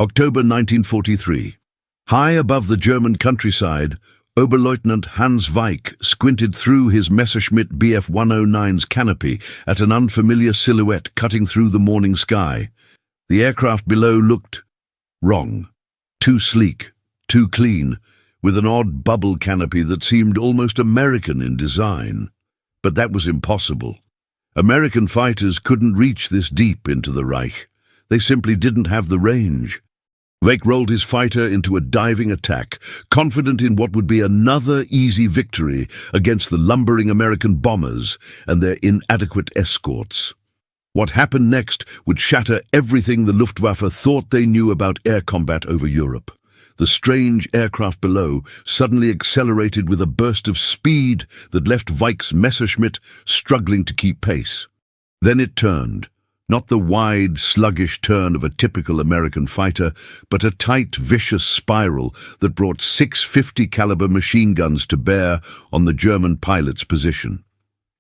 October 1943. High above the German countryside, Oberleutnant Hans Weick squinted through his Messerschmitt Bf 109's canopy at an unfamiliar silhouette cutting through the morning sky. The aircraft below looked wrong. Too sleek, too clean, with an odd bubble canopy that seemed almost American in design. But that was impossible. American fighters couldn't reach this deep into the Reich. They simply didn't have the range. Weick rolled his fighter into a diving attack, confident in what would be another easy victory against the lumbering American bombers and their inadequate escorts. What happened next would shatter everything the Luftwaffe thought they knew about air combat over Europe. The strange aircraft below suddenly accelerated with a burst of speed that left Weick's Messerschmitt struggling to keep pace. Then it turned. Not the wide, sluggish turn of a typical American fighter, but a tight, vicious spiral that brought 650 caliber machine guns to bear on the German pilot's position.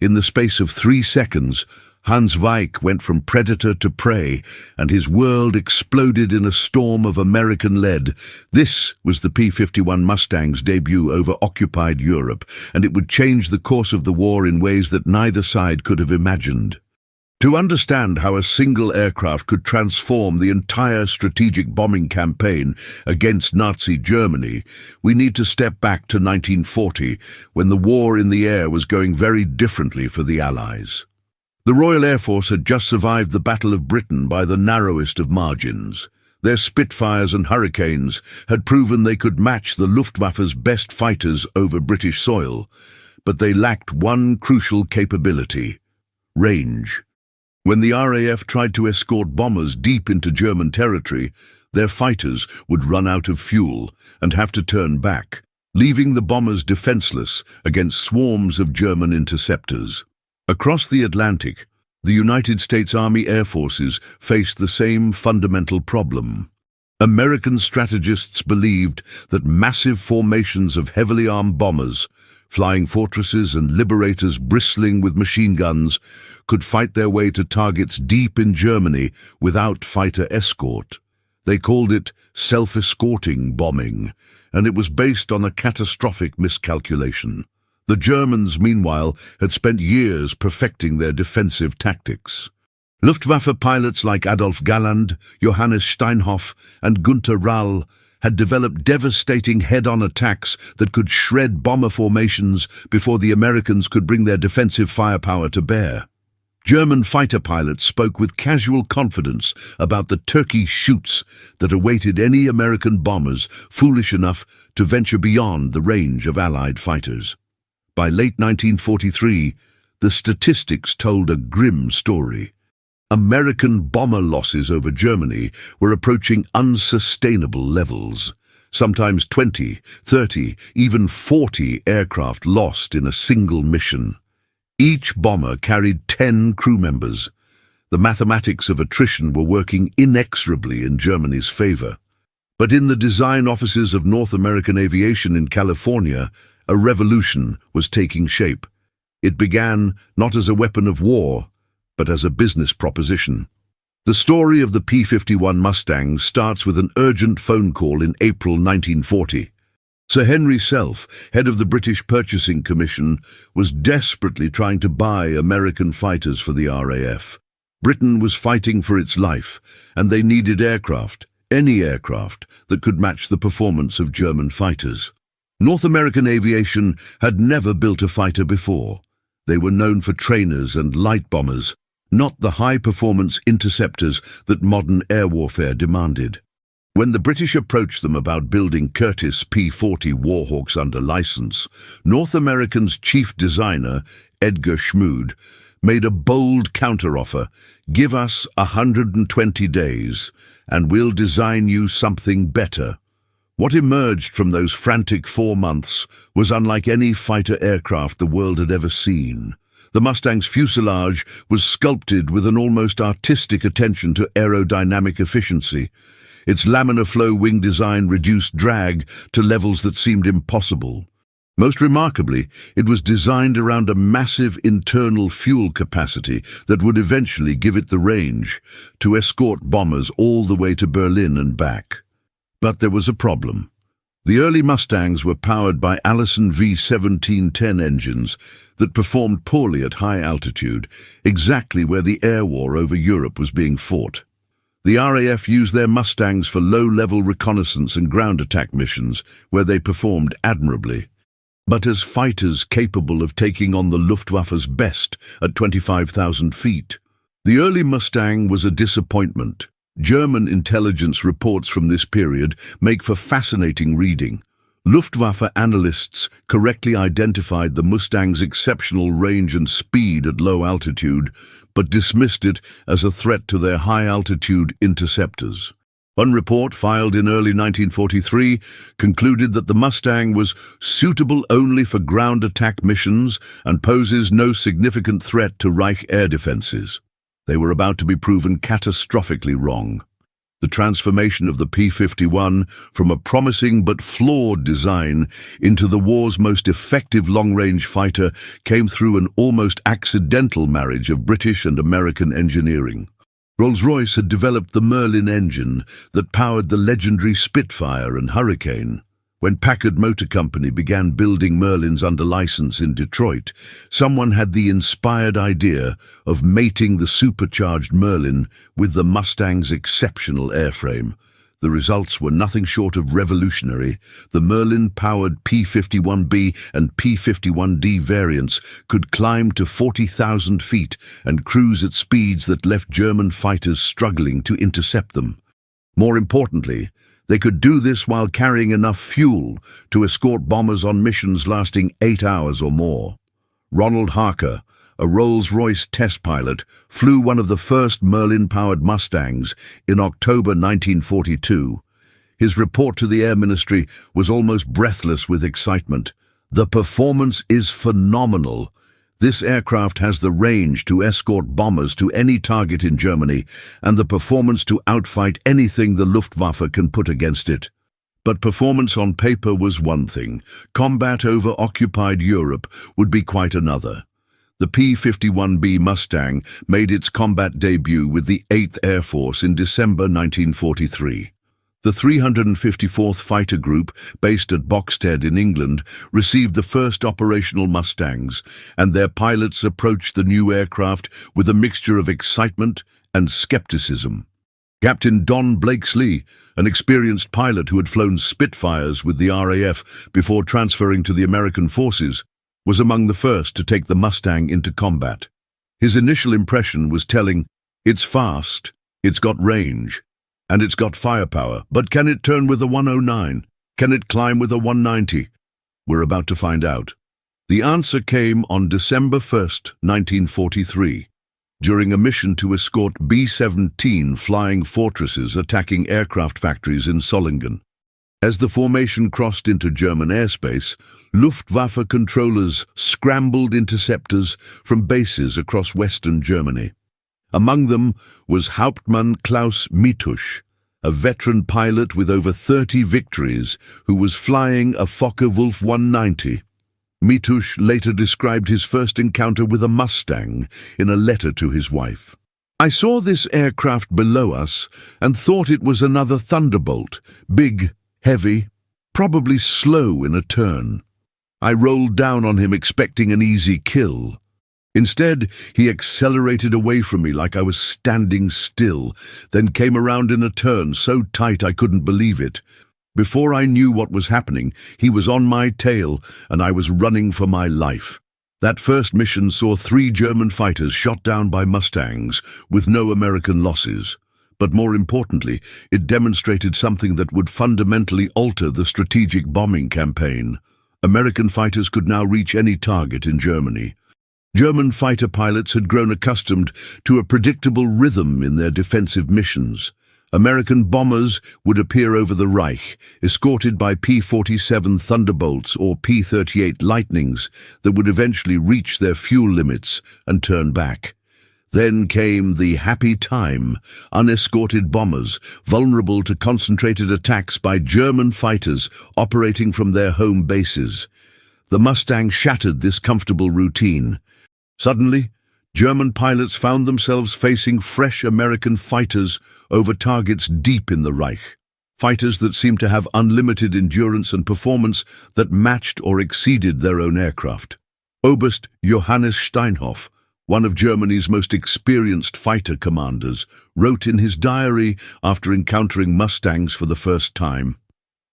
In the space of 3 seconds, Hans Weick went from predator to prey, and his world exploded in a storm of American lead. This was the P-51 Mustang's debut over occupied Europe, and it would change the course of the war in ways that neither side could have imagined. To understand how a single aircraft could transform the entire strategic bombing campaign against Nazi Germany, we need to step back to 1940, when the war in the air was going very differently for the Allies. The Royal Air Force had just survived the Battle of Britain by the narrowest of margins. Their Spitfires and Hurricanes had proven they could match the Luftwaffe's best fighters over British soil, but they lacked one crucial capability: range. When the RAF tried to escort bombers deep into German territory, their fighters would run out of fuel and have to turn back, leaving the bombers defenseless against swarms of German interceptors. Across the Atlantic, the United States Army Air Forces faced the same fundamental problem. American strategists believed that massive formations of heavily armed bombers, flying fortresses and liberators bristling with machine guns, could fight their way to targets deep in Germany without fighter escort. They called it self-escorting bombing, and it was based on a catastrophic miscalculation. The Germans, meanwhile, had spent years perfecting their defensive tactics. Luftwaffe pilots like Adolf Galland, Johannes Steinhoff, and Günther Rall had developed devastating head-on attacks that could shred bomber formations before the Americans could bring their defensive firepower to bear. German fighter pilots spoke with casual confidence about the turkey shoots that awaited any American bombers foolish enough to venture beyond the range of Allied fighters. By late 1943, the statistics told a grim story. American bomber losses over Germany were approaching unsustainable levels. Sometimes 20, 30, even 40 aircraft lost in a single mission. Each bomber carried 10 crew members. The mathematics of attrition were working inexorably in Germany's favor. But in the design offices of North American Aviation in California, a revolution was taking shape. It began not as a weapon of war, but as a business proposition. The story of the P-51 Mustang starts with an urgent phone call in April 1940. Sir Henry Self, head of the British Purchasing Commission, was desperately trying to buy American fighters for the RAF. Britain was fighting for its life, and they needed aircraft, any aircraft, that could match the performance of German fighters. North American Aviation had never built a fighter before. They were known for trainers and light bombers, not the high-performance interceptors that modern air warfare demanded. When the British approached them about building Curtiss P-40 Warhawks under license, North American's chief designer, Edgar Schmood, made a bold counteroffer: "Give us 120 days, and we'll design you something better." What emerged from those frantic 4 months was unlike any fighter aircraft the world had ever seen. The Mustang's fuselage was sculpted with an almost artistic attention to aerodynamic efficiency. Its laminar flow wing design reduced drag to levels that seemed impossible. Most remarkably, it was designed around a massive internal fuel capacity that would eventually give it the range to escort bombers all the way to Berlin and back. But there was a problem. The early Mustangs were powered by Allison V1710 engines that performed poorly at high altitude, exactly where the air war over Europe was being fought. The RAF used their Mustangs for low-level reconnaissance and ground attack missions, where they performed admirably. But as fighters capable of taking on the Luftwaffe's best at 25,000 feet, the early Mustang was a disappointment. German intelligence reports from this period make for fascinating reading. Luftwaffe analysts correctly identified the Mustang's exceptional range and speed at low altitude, but dismissed it as a threat to their high-altitude interceptors. One report, filed in early 1943, concluded that the Mustang was suitable only for ground attack missions and poses no significant threat to Reich air defenses. They were about to be proven catastrophically wrong. The transformation of the P-51 from a promising but flawed design into the war's most effective long-range fighter came through an almost accidental marriage of British and American engineering. Rolls-Royce had developed the Merlin engine that powered the legendary Spitfire and Hurricane. When Packard Motor Company began building Merlins under license in Detroit, someone had the inspired idea of mating the supercharged Merlin with the Mustang's exceptional airframe. The results were nothing short of revolutionary. The Merlin-powered P-51B and P-51D variants could climb to 40,000 feet and cruise at speeds that left German fighters struggling to intercept them. More importantly, they could do this while carrying enough fuel to escort bombers on missions lasting 8 hours or more. Ronald Harker, a Rolls-Royce test pilot, flew one of the first Merlin-powered Mustangs in October 1942. His report to the Air Ministry was almost breathless with excitement. "The performance is phenomenal. This aircraft has the range to escort bombers to any target in Germany and the performance to outfight anything the Luftwaffe can put against it." But performance on paper was one thing. Combat over occupied Europe would be quite another. The P-51B Mustang made its combat debut with the 8th Air Force in December 1943. The 354th Fighter Group, based at Boxted in England, received the first operational Mustangs, and their pilots approached the new aircraft with a mixture of excitement and skepticism. Captain Don Blakesley, an experienced pilot who had flown Spitfires with the RAF before transferring to the American forces, was among the first to take the Mustang into combat. His initial impression was telling: "It's fast, it's got range, and it's got firepower, but can it turn with a 109? Can it climb with a 190? We're about to find out." The answer came on December 1st, 1943, during a mission to escort B-17 flying fortresses attacking aircraft factories in Solingen. As the formation crossed into German airspace, Luftwaffe controllers scrambled interceptors from bases across western Germany. Among them was Hauptmann Klaus Mitusch, a veteran pilot with over 30 victories who was flying a Focke-Wulf 190. Mitusch later described his first encounter with a Mustang in a letter to his wife. "I saw this aircraft below us and thought it was another Thunderbolt, big, heavy, probably slow in a turn. I rolled down on him expecting an easy kill. Instead, he accelerated away from me like I was standing still, then came around in a turn so tight I couldn't believe it. Before I knew what was happening, he was on my tail and I was running for my life." That first mission saw 3 German fighters shot down by Mustangs with no American losses. But more importantly, it demonstrated something that would fundamentally alter the strategic bombing campaign. American fighters could now reach any target in Germany. German fighter pilots had grown accustomed to a predictable rhythm in their defensive missions. American bombers would appear over the Reich, escorted by P-47 Thunderbolts or P-38 Lightnings that would eventually reach their fuel limits and turn back. Then came the happy time, unescorted bombers, vulnerable to concentrated attacks by German fighters operating from their home bases. The Mustang shattered this comfortable routine. Suddenly, German pilots found themselves facing fresh American fighters over targets deep in the Reich. Fighters that seemed to have unlimited endurance and performance that matched or exceeded their own aircraft. Oberst Johannes Steinhoff, one of Germany's most experienced fighter commanders, wrote in his diary after encountering Mustangs for the first time,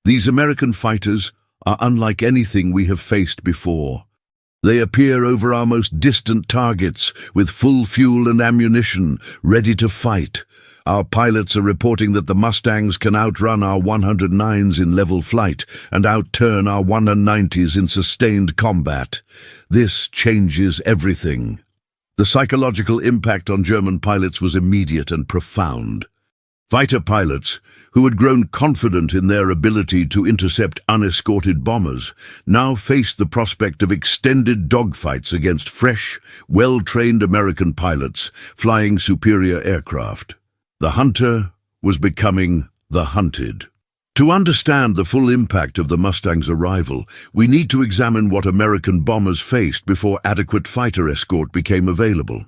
"These American fighters are unlike anything we have faced before. They appear over our most distant targets with full fuel and ammunition, ready to fight. Our pilots are reporting that the Mustangs can outrun our 109s in level flight and outturn our 190s in sustained combat. This changes everything." The psychological impact on German pilots was immediate and profound. Fighter pilots, who had grown confident in their ability to intercept unescorted bombers, now faced the prospect of extended dogfights against fresh, well-trained American pilots flying superior aircraft. The hunter was becoming the hunted. To understand the full impact of the Mustang's arrival, we need to examine what American bombers faced before adequate fighter escort became available.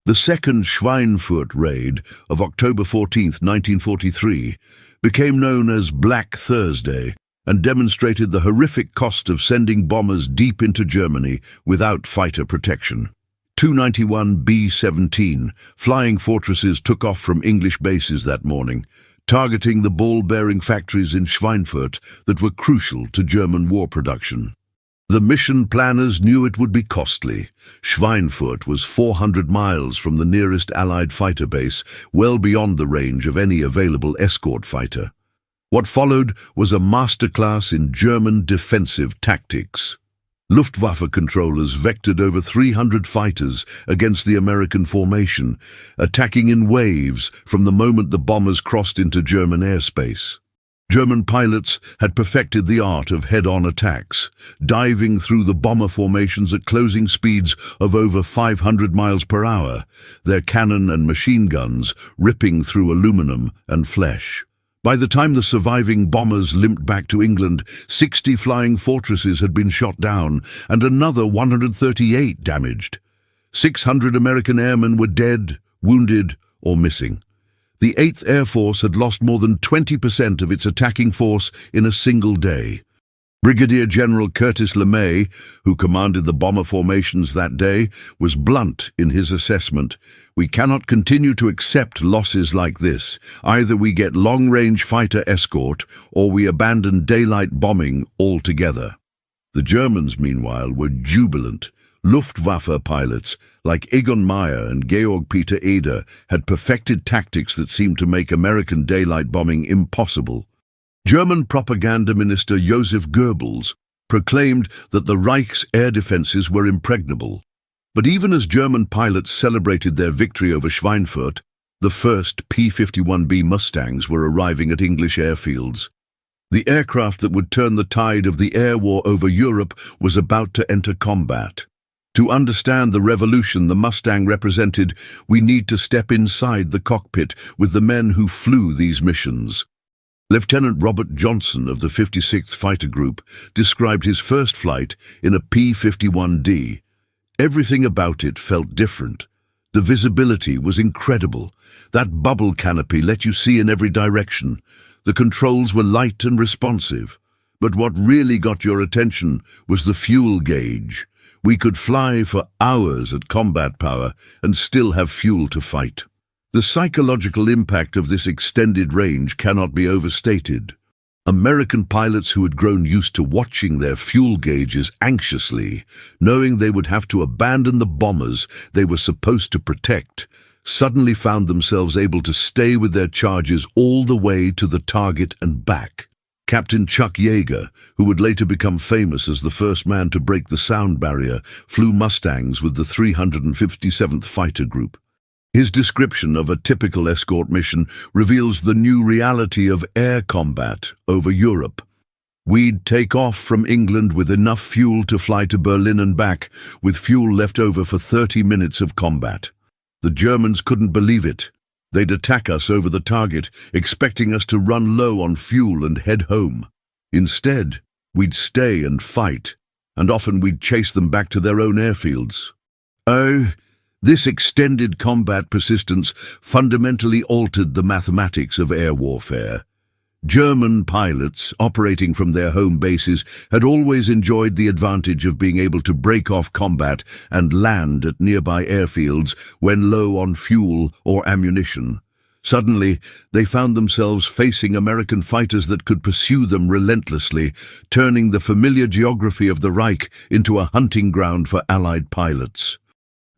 The second Schweinfurt raid of October 14, 1943, became known as Black Thursday and demonstrated the horrific cost of sending bombers deep into Germany without fighter protection. 291 B-17 flying fortresses took off from English bases that morning, targeting the ball-bearing factories in Schweinfurt that were crucial to German war production. The mission planners knew it would be costly. Schweinfurt was 400 miles from the nearest Allied fighter base, well beyond the range of any available escort fighter. What followed was a masterclass in German defensive tactics. Luftwaffe controllers vectored over 300 fighters against the American formation, attacking in waves from the moment the bombers crossed into German airspace. German pilots had perfected the art of head-on attacks, diving through the bomber formations at closing speeds of over 500 miles per hour, their cannon and machine guns ripping through aluminum and flesh. By the time the surviving bombers limped back to England, 60 flying fortresses had been shot down and another 138 damaged. 600 American airmen were dead, wounded, or missing. The 8th Air Force had lost more than 20% of its attacking force in a single day. Brigadier General Curtis LeMay, who commanded the bomber formations that day, was blunt in his assessment. "We cannot continue to accept losses like this. Either we get long-range fighter escort or we abandon daylight bombing altogether." The Germans, meanwhile, were jubilant. Luftwaffe pilots like Egon Meyer and Georg Peter Eder had perfected tactics that seemed to make American daylight bombing impossible. German propaganda minister Joseph Goebbels proclaimed that the Reich's air defenses were impregnable. But even as German pilots celebrated their victory over Schweinfurt, the first P-51B Mustangs were arriving at English airfields. The aircraft that would turn the tide of the air war over Europe was about to enter combat. To understand the revolution the Mustang represented, we need to step inside the cockpit with the men who flew these missions. Lieutenant Robert Johnson of the 56th Fighter Group described his first flight in a P-51D. Everything about it felt different. The visibility was incredible. That bubble canopy let you see in every direction. The controls were light and responsive. But what really got your attention was the fuel gauge. We could fly for hours at combat power and still have fuel to fight. The psychological impact of this extended range cannot be overstated. American pilots who had grown used to watching their fuel gauges anxiously, knowing they would have to abandon the bombers they were supposed to protect, suddenly found themselves able to stay with their charges all the way to the target and back. Captain Chuck Yeager, who would later become famous as the first man to break the sound barrier, flew Mustangs with the 357th Fighter Group. His description of a typical escort mission reveals the new reality of air combat over Europe. "We'd take off from England with enough fuel to fly to Berlin and back, with fuel left over for 30 minutes of combat. The Germans couldn't believe it. They'd attack us over the target, expecting us to run low on fuel and head home. Instead, we'd stay and fight, and often we'd chase them back to their own airfields. Oh, this extended combat persistence fundamentally altered the mathematics of air warfare. German pilots, operating from their home bases, had always enjoyed the advantage of being able to break off combat and land at nearby airfields when low on fuel or ammunition. Suddenly, they found themselves facing American fighters that could pursue them relentlessly, turning the familiar geography of the Reich into a hunting ground for Allied pilots.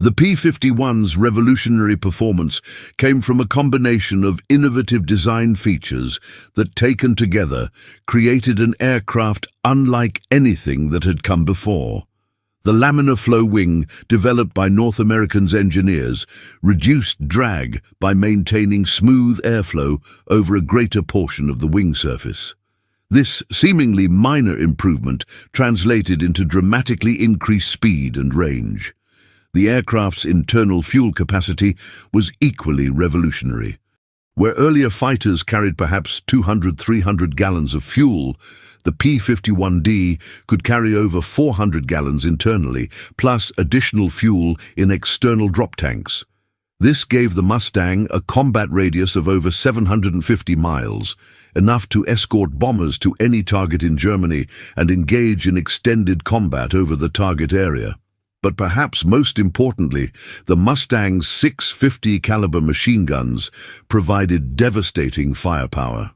The P-51's revolutionary performance came from a combination of innovative design features that, taken together, created an aircraft unlike anything that had come before. The laminar flow wing, developed by North American engineers, reduced drag by maintaining smooth airflow over a greater portion of the wing surface. This seemingly minor improvement translated into dramatically increased speed and range. The aircraft's internal fuel capacity was equally revolutionary. Where earlier fighters carried perhaps 200–300 gallons of fuel, the P-51D could carry over 400 gallons internally, plus additional fuel in external drop tanks. This gave the Mustang a combat radius of over 750 miles, enough to escort bombers to any target in Germany and engage in extended combat over the target area. But perhaps most importantly, the Mustang's 650 caliber machine guns provided devastating firepower.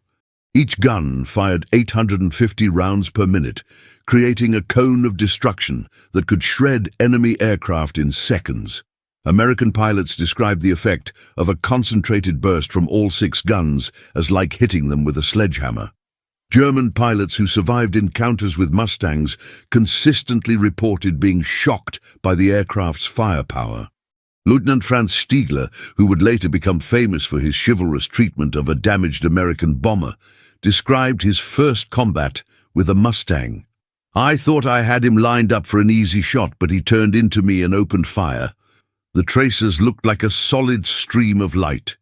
Each gun fired 850 rounds per minute, creating a cone of destruction that could shred enemy aircraft in seconds. American pilots described the effect of a concentrated burst from all 6 guns as like hitting them with a sledgehammer. German pilots who survived encounters with Mustangs consistently reported being shocked by the aircraft's firepower. Lieutenant Franz Stiegler, who would later become famous for his chivalrous treatment of a damaged American bomber, described his first combat with a Mustang. "I thought I had him lined up for an easy shot, but he turned into me and opened fire. The tracers looked like a solid stream of light.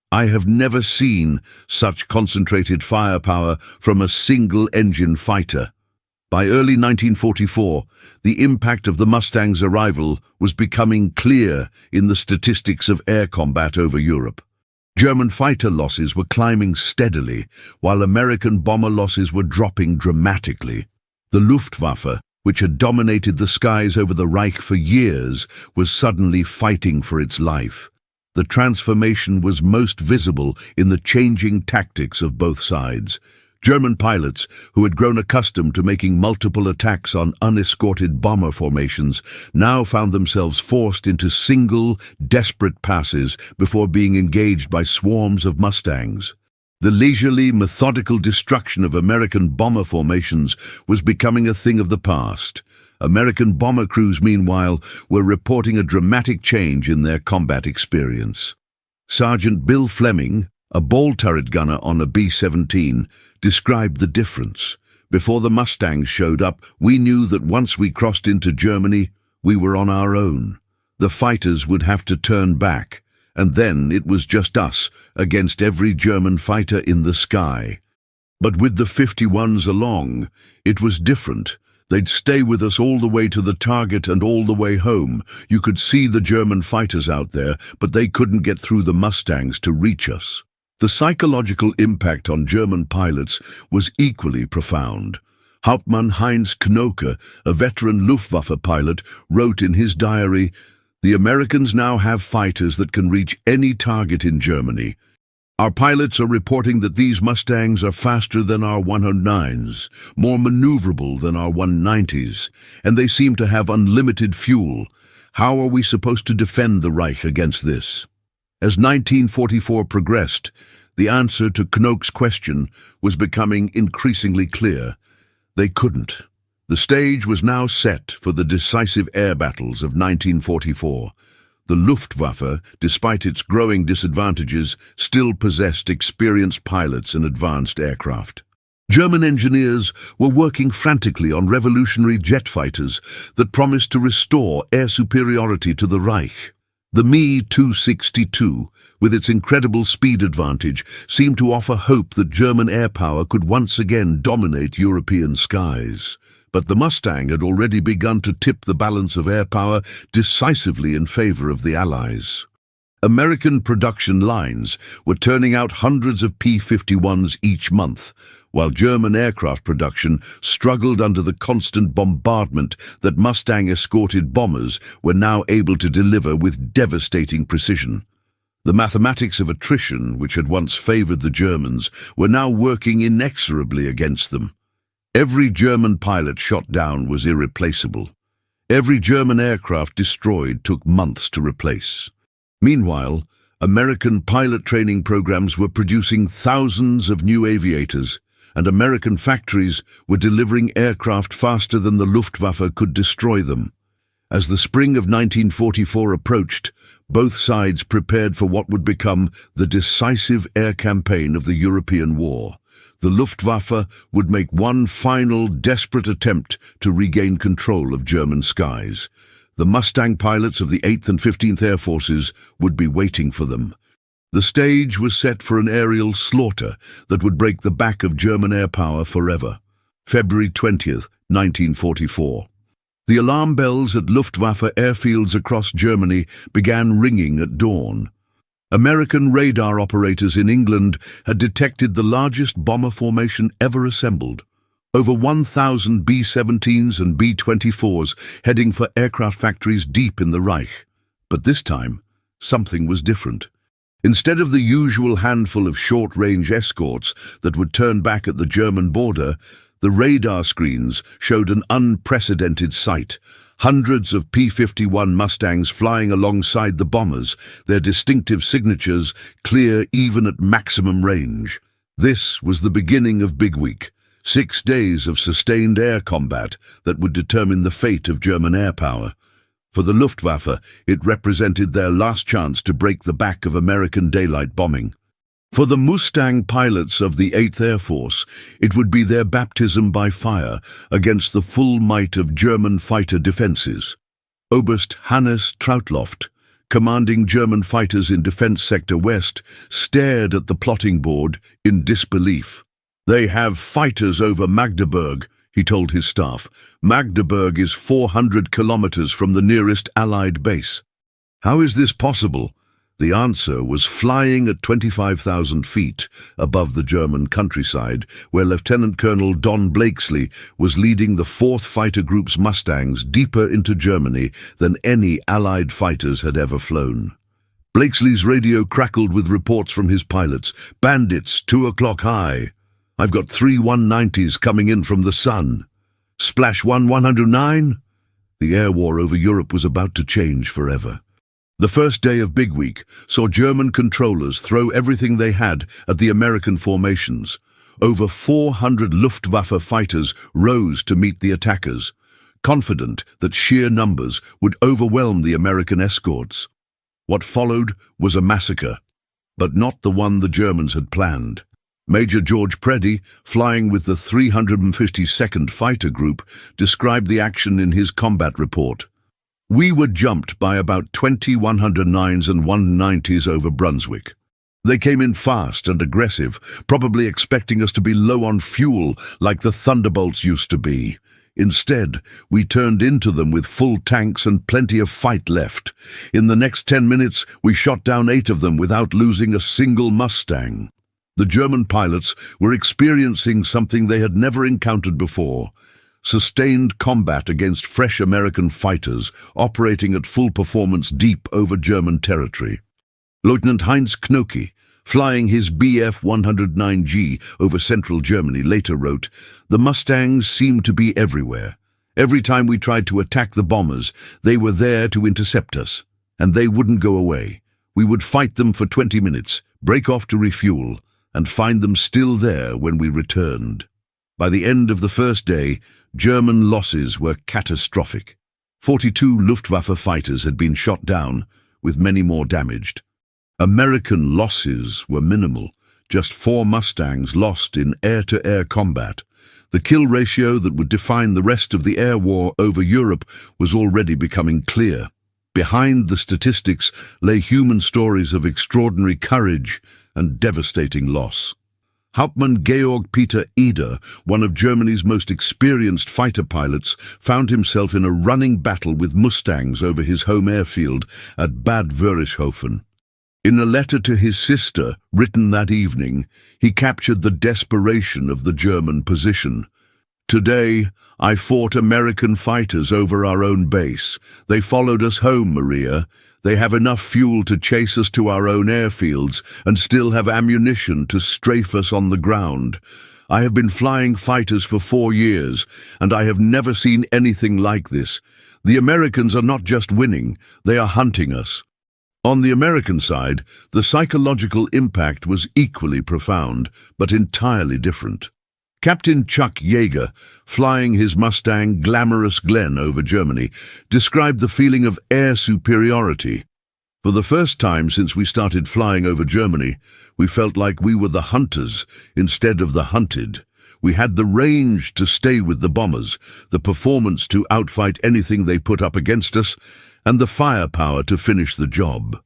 I have never seen such concentrated firepower from a single-engine fighter." By early 1944, the impact of the Mustang's arrival was becoming clear in the statistics of air combat over Europe. German fighter losses were climbing steadily, while American bomber losses were dropping dramatically. The Luftwaffe, which had dominated the skies over the Reich for years, was suddenly fighting for its life. The transformation was most visible in the changing tactics of both sides. German pilots, who had grown accustomed to making multiple attacks on unescorted bomber formations, now found themselves forced into single, desperate passes before being engaged by swarms of Mustangs. The leisurely, methodical destruction of American bomber formations was becoming a thing of the past. American bomber crews, meanwhile, were reporting a dramatic change in their combat experience. Sergeant Bill Fleming, a ball turret gunner on a B-17, described the difference. "Before the Mustangs showed up, we knew that once we crossed into Germany, we were on our own. The fighters would have to turn back, and then it was just us against every German fighter in the sky. But with the 51s along, it was different. They'd stay with us all the way to the target and all the way home. You could see the German fighters out there, but they couldn't get through the Mustangs to reach us." The psychological impact on German pilots was equally profound. Hauptmann Heinz Knoke, a veteran Luftwaffe pilot, wrote in his diary, "The Americans now have fighters that can reach any target in Germany. Our pilots are reporting that these Mustangs are faster than our 109s, more maneuverable than our 190s, and they seem to have unlimited fuel. How are we supposed to defend the Reich against this?" As 1944 progressed, the answer to Knoke's question was becoming increasingly clear. They couldn't. The stage was now set for the decisive air battles of 1944. The Luftwaffe, despite its growing disadvantages, still possessed experienced pilots and advanced aircraft. German engineers were working frantically on revolutionary jet fighters that promised to restore air superiority to the Reich. The Me-262, with its incredible speed advantage, seemed to offer hope that German air power could once again dominate European skies. But the Mustang had already begun to tip the balance of air power decisively in favor of the Allies. American production lines were turning out hundreds of P-51s each month, while German aircraft production struggled under the constant bombardment that Mustang-escorted bombers were now able to deliver with devastating precision. The mathematics of attrition, which had once favored the Germans, were now working inexorably against them. Every German pilot shot down was irreplaceable. Every German aircraft destroyed took months to replace. Meanwhile, American pilot training programs were producing thousands of new aviators, and American factories were delivering aircraft faster than the Luftwaffe could destroy them. As the spring of 1944 approached, both sides prepared for what would become the decisive air campaign of the European War. The Luftwaffe would make one final desperate attempt to regain control of German skies. The Mustang pilots of the 8th and 15th Air Forces would be waiting for them. The stage was set for an aerial slaughter that would break the back of German air power forever. February 20th, 1944. The alarm bells at Luftwaffe airfields across Germany began ringing at dawn. American radar operators in England had detected the largest bomber formation ever assembled. Over 1,000 B-17s and B-24s heading for aircraft factories deep in the Reich. But this time, something was different. Instead of the usual handful of short-range escorts that would turn back at the German border, the radar screens showed an unprecedented sight. Hundreds of P-51 Mustangs flying alongside the bombers, their distinctive signatures clear even at maximum range. This was the beginning of Big Week, 6 days of sustained air combat that would determine the fate of German air power. For the Luftwaffe, it represented their last chance to break the back of American daylight bombing. For the Mustang pilots of the 8th Air Force, it would be their baptism by fire against the full might of German fighter defenses. Oberst Hannes Trautloft, commanding German fighters in Defense Sector West, stared at the plotting board in disbelief. "They have fighters over Magdeburg," he told his staff. "Magdeburg is 400 kilometers from the nearest Allied base." How is this possible? The answer was flying at 25,000 feet above the German countryside, where Lieutenant Colonel Don Blakesley was leading the 4th Fighter Group's Mustangs deeper into Germany than any Allied fighters had ever flown. Blakesley's radio crackled with reports from his pilots. "Bandits, 2 o'clock high. I've got 3 190s coming in from the sun. Splash 109? The air war over Europe was about to change forever. The first day of Big Week saw German controllers throw everything they had at the American formations. Over 400 Luftwaffe fighters rose to meet the attackers, confident that sheer numbers would overwhelm the American escorts. What followed was a massacre, but not the one the Germans had planned. Major George Preddy, flying with the 352nd Fighter Group, described the action in his combat report. "We were jumped by about 20 109s and 190s over Brunswick. They came in fast and aggressive, probably expecting us to be low on fuel like the Thunderbolts used to be. Instead, we turned into them with full tanks and plenty of fight left. In the next 10 minutes, we shot down 8 of them without losing a single Mustang." The German pilots were experiencing something they had never encountered before: sustained combat against fresh American fighters operating at full performance deep over German territory. Lieutenant Heinz Knocke, flying his Bf 109G over central Germany, later wrote, "The Mustangs seemed to be everywhere. Every time we tried to attack the bombers, they were there to intercept us, and they wouldn't go away. We would fight them for 20 minutes, break off to refuel, and find them still there when we returned." By the end of the first day, German losses were catastrophic. 42 Luftwaffe fighters had been shot down, with many more damaged. American losses were minimal, just 4 Mustangs lost in air-to-air combat. The kill ratio that would define the rest of the air war over Europe was already becoming clear. Behind the statistics lay human stories of extraordinary courage and devastating loss. Hauptmann Georg Peter Eder, one of Germany's most experienced fighter pilots, found himself in a running battle with Mustangs over his home airfield at Bad Wörishofen. In a letter to his sister, written that evening, he captured the desperation of the German position. "Today, I fought American fighters over our own base. They followed us home, Maria. They have enough fuel to chase us to our own airfields and still have ammunition to strafe us on the ground. I have been flying fighters for 4 years, and I have never seen anything like this. The Americans are not just winning, they are hunting us." On the American side, the psychological impact was equally profound, but entirely different. Captain Chuck Yeager, flying his Mustang Glamorous Glen over Germany, described the feeling of air superiority. "For the first time since we started flying over Germany, we felt like we were the hunters instead of the hunted. We had the range to stay with the bombers, the performance to outfight anything they put up against us, and the firepower to finish the job."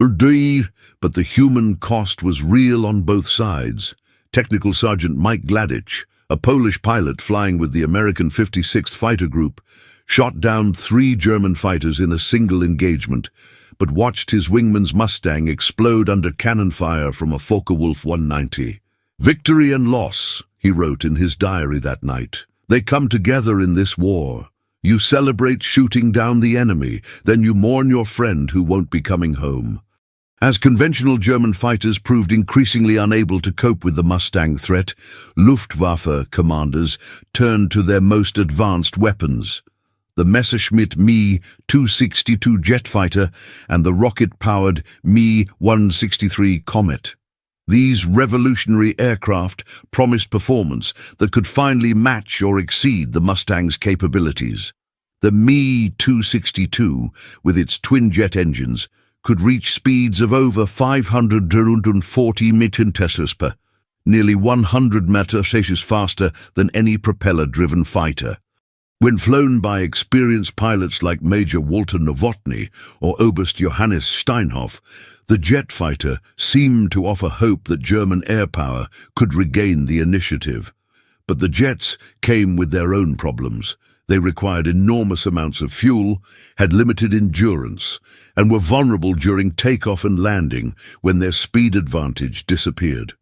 But the human cost was real on both sides. Technical Sergeant Mike Gladich, a Polish pilot flying with the American 56th Fighter Group, shot down 3 German fighters in a single engagement, but watched his wingman's Mustang explode under cannon fire from a Focke-Wulf 190. "Victory and loss," he wrote in his diary that night. "They come together in this war. You celebrate shooting down the enemy, then you mourn your friend who won't be coming home." As conventional German fighters proved increasingly unable to cope with the Mustang threat, Luftwaffe commanders turned to their most advanced weapons: the Messerschmitt Me-262 jet fighter and the rocket-powered Me-163 Comet. These revolutionary aircraft promised performance that could finally match or exceed the Mustang's capabilities. The Me-262, with its twin-jet engines, could reach speeds of over 540 m/s, nearly 100 m/s faster than any propeller-driven fighter. When flown by experienced pilots like Major Walter Nowotny or Oberst Johannes Steinhoff, the jet fighter seemed to offer hope that German air power could regain the initiative. But the jets came with their own problems. They required enormous amounts of fuel, had limited endurance, and were vulnerable during takeoff and landing when their speed advantage disappeared.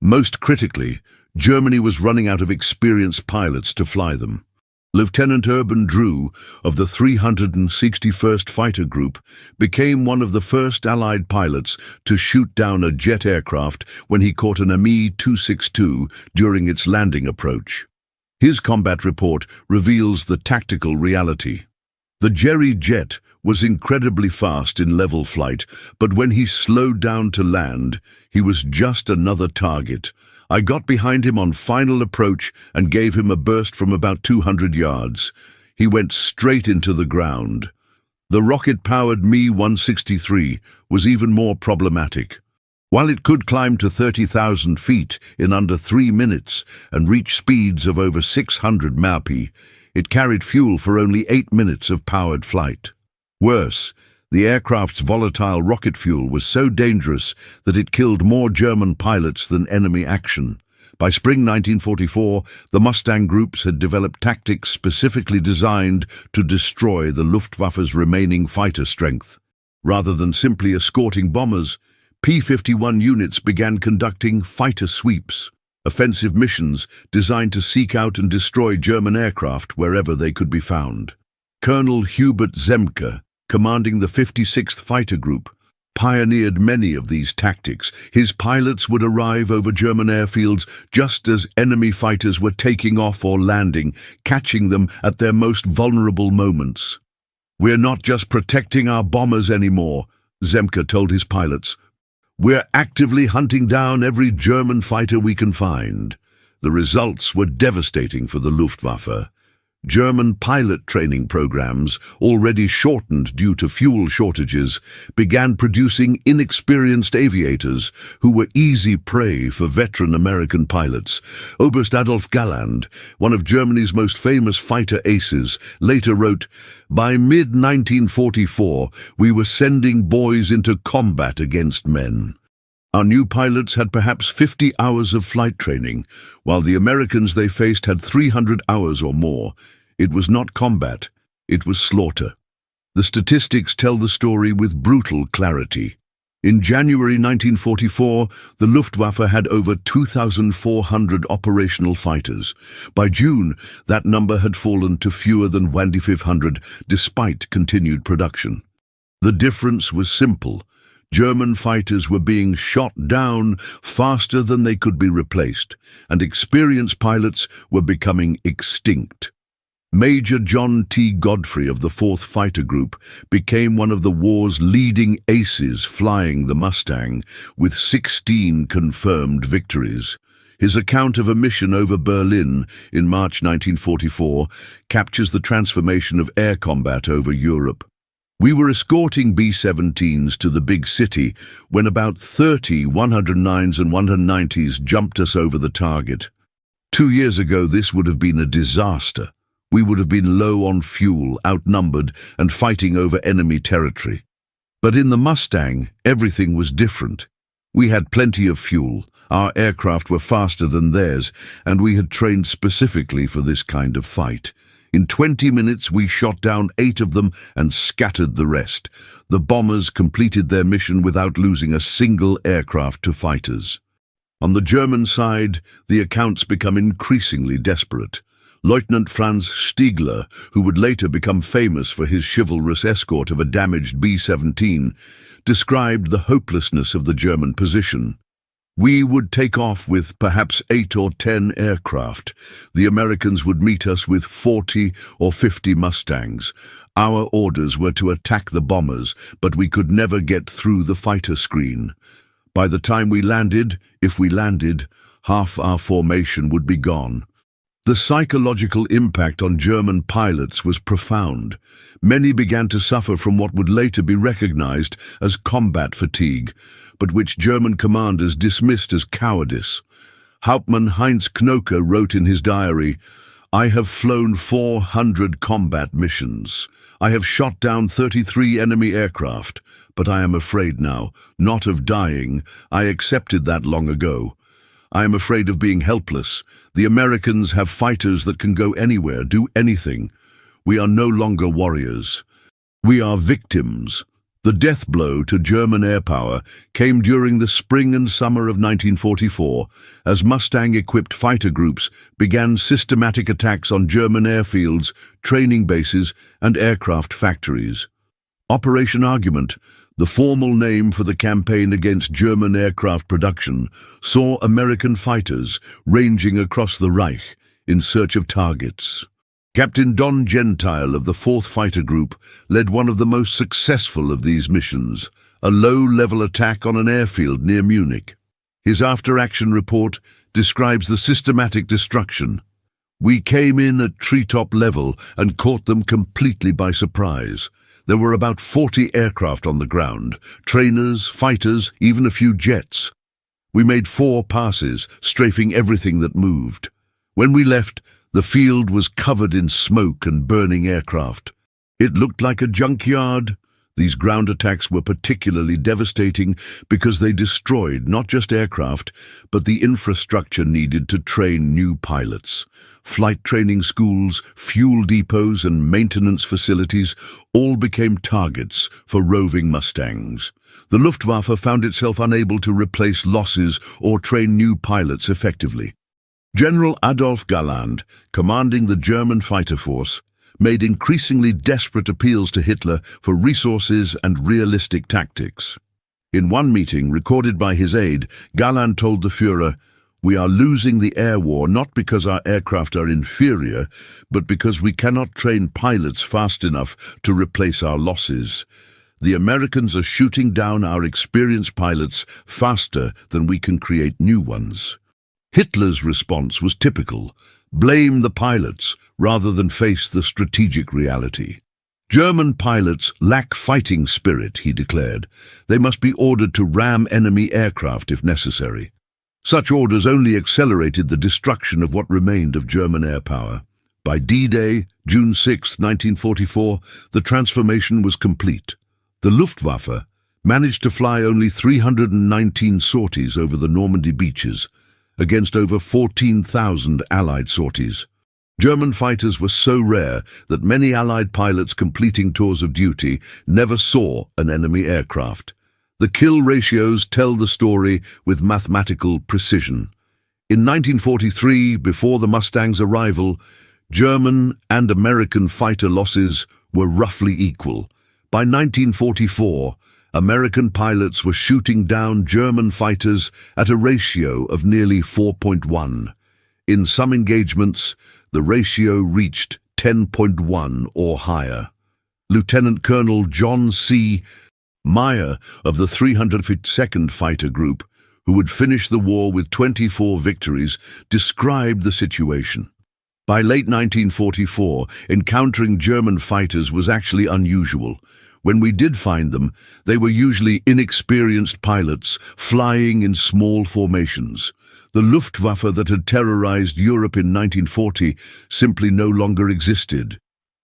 Most critically, Germany was running out of experienced pilots to fly them. Lieutenant Urban Drew of the 361st Fighter Group became one of the first Allied pilots to shoot down a jet aircraft when he caught an Me-262 during its landing approach. His combat report reveals the tactical reality. The Jerry jet was incredibly fast in level flight, but when he slowed down to land, he was just another target. I got behind him on final approach and gave him a burst from about 200 yards. He went straight into the ground. The rocket-powered Me-163 was even more problematic. While it could climb to 30,000 feet in under 3 minutes and reach speeds of over 600 mph, it carried fuel for only 8 minutes of powered flight. Worse, the aircraft's volatile rocket fuel was so dangerous that it killed more German pilots than enemy action. By spring 1944, the Mustang groups had developed tactics specifically designed to destroy the Luftwaffe's remaining fighter strength. Rather than simply escorting bombers, P-51 units began conducting fighter sweeps, offensive missions designed to seek out and destroy German aircraft wherever they could be found. Colonel Hubert Zemke, commanding the 56th Fighter Group, pioneered many of these tactics. His pilots would arrive over German airfields just as enemy fighters were taking off or landing, catching them at their most vulnerable moments. "We're not just protecting our bombers anymore," Zemke told his pilots. "We're actively hunting down every German fighter we can find." The results were devastating for the Luftwaffe. German pilot training programs, already shortened due to fuel shortages, began producing inexperienced aviators who were easy prey for veteran American pilots. Oberst Adolf Galland, one of Germany's most famous fighter aces, later wrote, "By mid-1944, we were sending boys into combat against men." Our new pilots had perhaps 50 hours of flight training, while the Americans they faced had 300 hours or more. It was not combat, it was slaughter. The statistics tell the story with brutal clarity. In January 1944, the Luftwaffe had over 2,400 operational fighters. By June, that number had fallen to fewer than 2,500, despite continued production. The difference was simple. German fighters were being shot down faster than they could be replaced, and experienced pilots were becoming extinct. Major John T. Godfrey of the 4th Fighter Group became one of the war's leading aces flying the Mustang, with 16 confirmed victories. His account of a mission over Berlin in March 1944 captures the transformation of air combat over Europe. We were escorting B-17s to the big city when about 30 109s and 190s jumped us over the target. 2 years ago, this would have been a disaster. We would have been low on fuel, outnumbered, and fighting over enemy territory. But in the Mustang, everything was different. We had plenty of fuel, our aircraft were faster than theirs, and we had trained specifically for this kind of fight. In 20 minutes, we shot down 8 of them and scattered the rest. The bombers completed their mission without losing a single aircraft to fighters. On the German side, the accounts become increasingly desperate. Lieutenant Franz Stiegler, who would later become famous for his chivalrous escort of a damaged B-17, described the hopelessness of the German position. We would take off with perhaps 8 or 10 aircraft. The Americans would meet us with 40 or 50 Mustangs. Our orders were to attack the bombers, but we could never get through the fighter screen. By the time we landed, if we landed, half our formation would be gone. The psychological impact on German pilots was profound. Many began to suffer from what would later be recognized as combat fatigue, but which German commanders dismissed as cowardice. Hauptmann Heinz Knoke wrote in his diary, "I have flown 400 combat missions. I have shot down 33 enemy aircraft, but I am afraid now, not of dying. I accepted that long ago. I am afraid of being helpless. The Americans have fighters that can go anywhere, do anything. We are no longer warriors. We are victims." The death blow to German air power came during the spring and summer of 1944, as Mustang-equipped fighter groups began systematic attacks on German airfields, training bases, and aircraft factories. Operation Argument, the formal name for the campaign against German aircraft production, saw American fighters ranging across the Reich in search of targets. Captain Don Gentile of the 4th Fighter Group led one of the most successful of these missions, a low-level attack on an airfield near Munich. His after-action report describes the systematic destruction. "We came in at treetop level and caught them completely by surprise. There were about 40 aircraft on the ground, trainers, fighters, even a few jets. We made 4 passes, strafing everything that moved. When we left, the field was covered in smoke and burning aircraft. It looked like a junkyard." These ground attacks were particularly devastating because they destroyed not just aircraft, but the infrastructure needed to train new pilots. Flight training schools, fuel depots, and maintenance facilities all became targets for roving Mustangs. The Luftwaffe found itself unable to replace losses or train new pilots effectively. General Adolf Galland, commanding the German fighter force, made increasingly desperate appeals to Hitler for resources and realistic tactics. In one meeting recorded by his aide, Galland told the Führer, "We are losing the air war not because our aircraft are inferior, but because we cannot train pilots fast enough to replace our losses. The Americans are shooting down our experienced pilots faster than we can create new ones." Hitler's response was typical: blame the pilots rather than face the strategic reality. "German pilots lack fighting spirit," he declared. "They must be ordered to ram enemy aircraft if necessary." Such orders only accelerated the destruction of what remained of German air power. By D-Day, June 6, 1944, the transformation was complete. The Luftwaffe, managed to fly only 319 sorties over the Normandy beaches, against over 14,000 Allied sorties. German fighters were so rare that many Allied pilots completing tours of duty never saw an enemy aircraft. The kill ratios tell the story with mathematical precision. In 1943, before the Mustang's arrival, German and American fighter losses were roughly equal. By 1944, American pilots were shooting down German fighters at a ratio of nearly 4.1. In some engagements, the ratio reached 10.1 or higher. Lieutenant Colonel John C. Meyer of the 352nd Fighter Group, who would finish the war with 24 victories, described the situation. By late 1944, encountering German fighters was actually unusual. When we did find them, they were usually inexperienced pilots flying in small formations. The Luftwaffe that had terrorized Europe in 1940 simply no longer existed.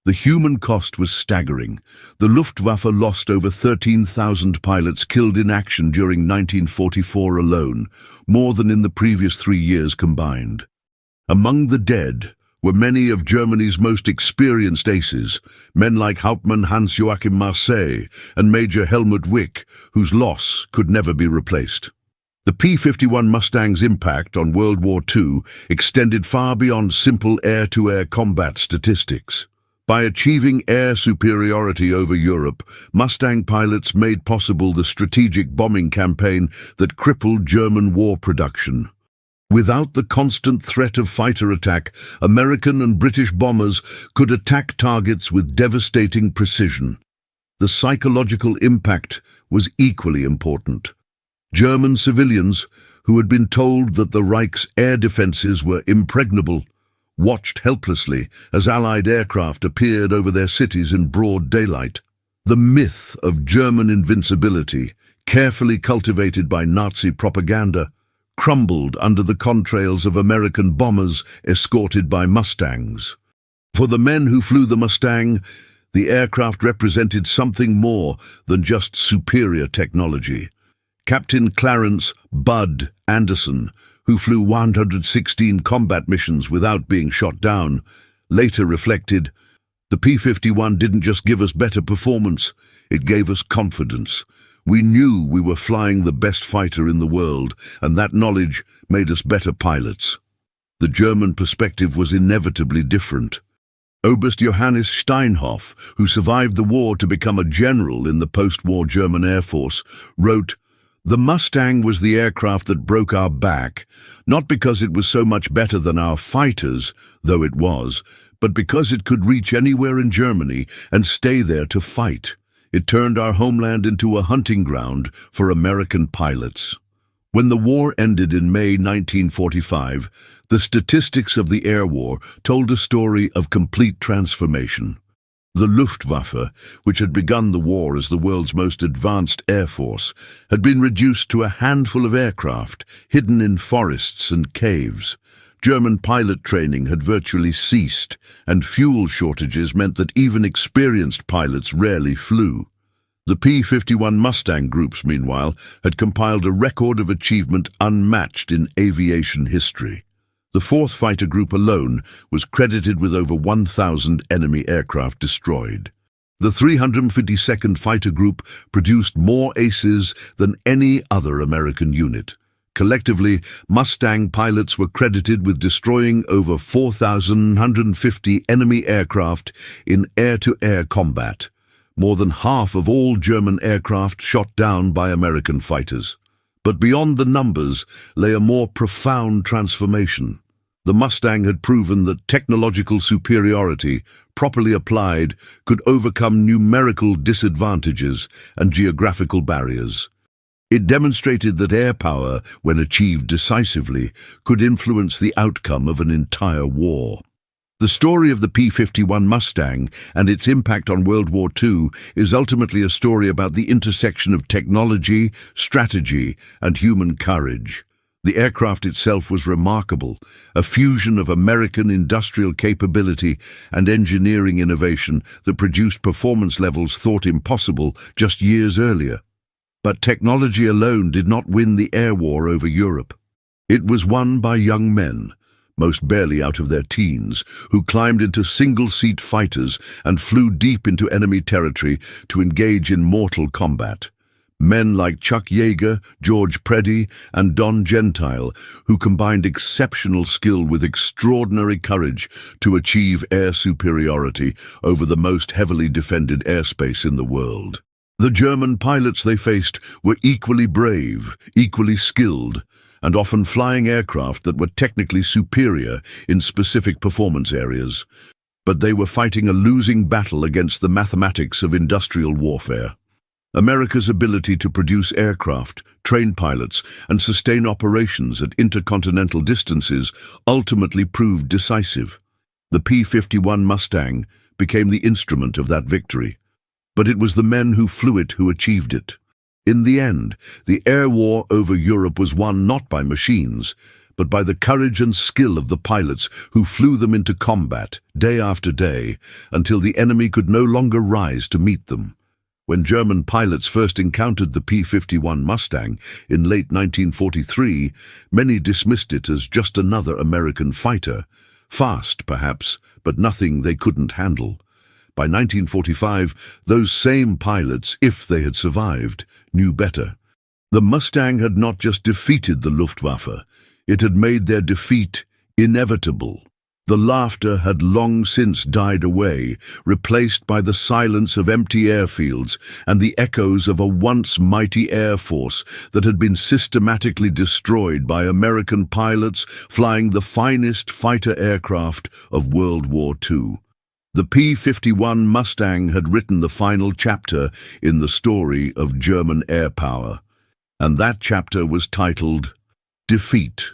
The human cost was staggering. The Luftwaffe lost over 13,000 pilots killed in action during 1944 alone, more than in the previous 3 years combined. Among the dead were many of Germany's most experienced aces, men like Hauptmann Hans-Joachim Marseille and Major Helmut Wick, whose loss could never be replaced. The P-51 Mustang's impact on World War II extended far beyond simple air-to-air combat statistics. By achieving air superiority over Europe, Mustang pilots made possible the strategic bombing campaign that crippled German war production. Without the constant threat of fighter attack, American and British bombers could attack targets with devastating precision. The psychological impact was equally important. German civilians, who had been told that the Reich's air defenses were impregnable, watched helplessly as Allied aircraft appeared over their cities in broad daylight. The myth of German invincibility, carefully cultivated by Nazi propaganda, crumbled under the contrails of American bombers escorted by Mustangs. For the men who flew the Mustang, the aircraft represented something more than just superior technology. Captain Clarence "Bud" Anderson, who flew 116 combat missions without being shot down, later reflected, "The P-51 didn't just give us better performance, it gave us confidence. We knew we were flying the best fighter in the world, and that knowledge made us better pilots." The German perspective was inevitably different. Oberst Johannes Steinhoff, who survived the war to become a general in the post-war German Air Force, wrote, "The Mustang was the aircraft that broke our back, not because it was so much better than our fighters, though it was, but because it could reach anywhere in Germany and stay there to fight. It turned our homeland into a hunting ground for American pilots." When the war ended in May 1945, the statistics of the air war told a story of complete transformation. The Luftwaffe, which had begun the war as the world's most advanced air force, had been reduced to a handful of aircraft hidden in forests and caves. German pilot training had virtually ceased, and fuel shortages meant that even experienced pilots rarely flew. The P-51 Mustang groups, meanwhile, had compiled a record of achievement unmatched in aviation history. The 4th Fighter Group alone was credited with over 1,000 enemy aircraft destroyed. The 352nd Fighter Group produced more aces than any other American unit. Collectively, Mustang pilots were credited with destroying over 4,150 enemy aircraft in air-to-air combat, more than half of all German aircraft shot down by American fighters. But beyond the numbers lay a more profound transformation. The Mustang had proven that technological superiority, properly applied, could overcome numerical disadvantages and geographical barriers. It demonstrated that air power, when achieved decisively, could influence the outcome of an entire war. The story of the P-51 Mustang and its impact on World War II is ultimately a story about the intersection of technology, strategy, and human courage. The aircraft itself was remarkable, a fusion of American industrial capability and engineering innovation that produced performance levels thought impossible just years earlier. But technology alone did not win the air war over Europe. It was won by young men, most barely out of their teens, who climbed into single-seat fighters and flew deep into enemy territory to engage in mortal combat. Men like Chuck Yeager, George Preddy, and Don Gentile, who combined exceptional skill with extraordinary courage to achieve air superiority over the most heavily defended airspace in the world. The German pilots they faced were equally brave, equally skilled, and often flying aircraft that were technically superior in specific performance areas. But they were fighting a losing battle against the mathematics of industrial warfare. America's ability to produce aircraft, train pilots, and sustain operations at intercontinental distances ultimately proved decisive. The P-51 Mustang became the instrument of that victory. But it was the men who flew it who achieved it. In the end, the air war over Europe was won not by machines, but by the courage and skill of the pilots who flew them into combat, day after day, until the enemy could no longer rise to meet them. When German pilots first encountered the P-51 Mustang in late 1943, many dismissed it as just another American fighter. Fast, perhaps, but nothing they couldn't handle. By 1945, those same pilots, if they had survived, knew better. The Mustang had not just defeated the Luftwaffe, it had made their defeat inevitable. The laughter had long since died away, replaced by the silence of empty airfields and the echoes of a once mighty air force that had been systematically destroyed by American pilots flying the finest fighter aircraft of World War II. The P-51 Mustang had written the final chapter in the story of German air power, and that chapter was titled Defeat.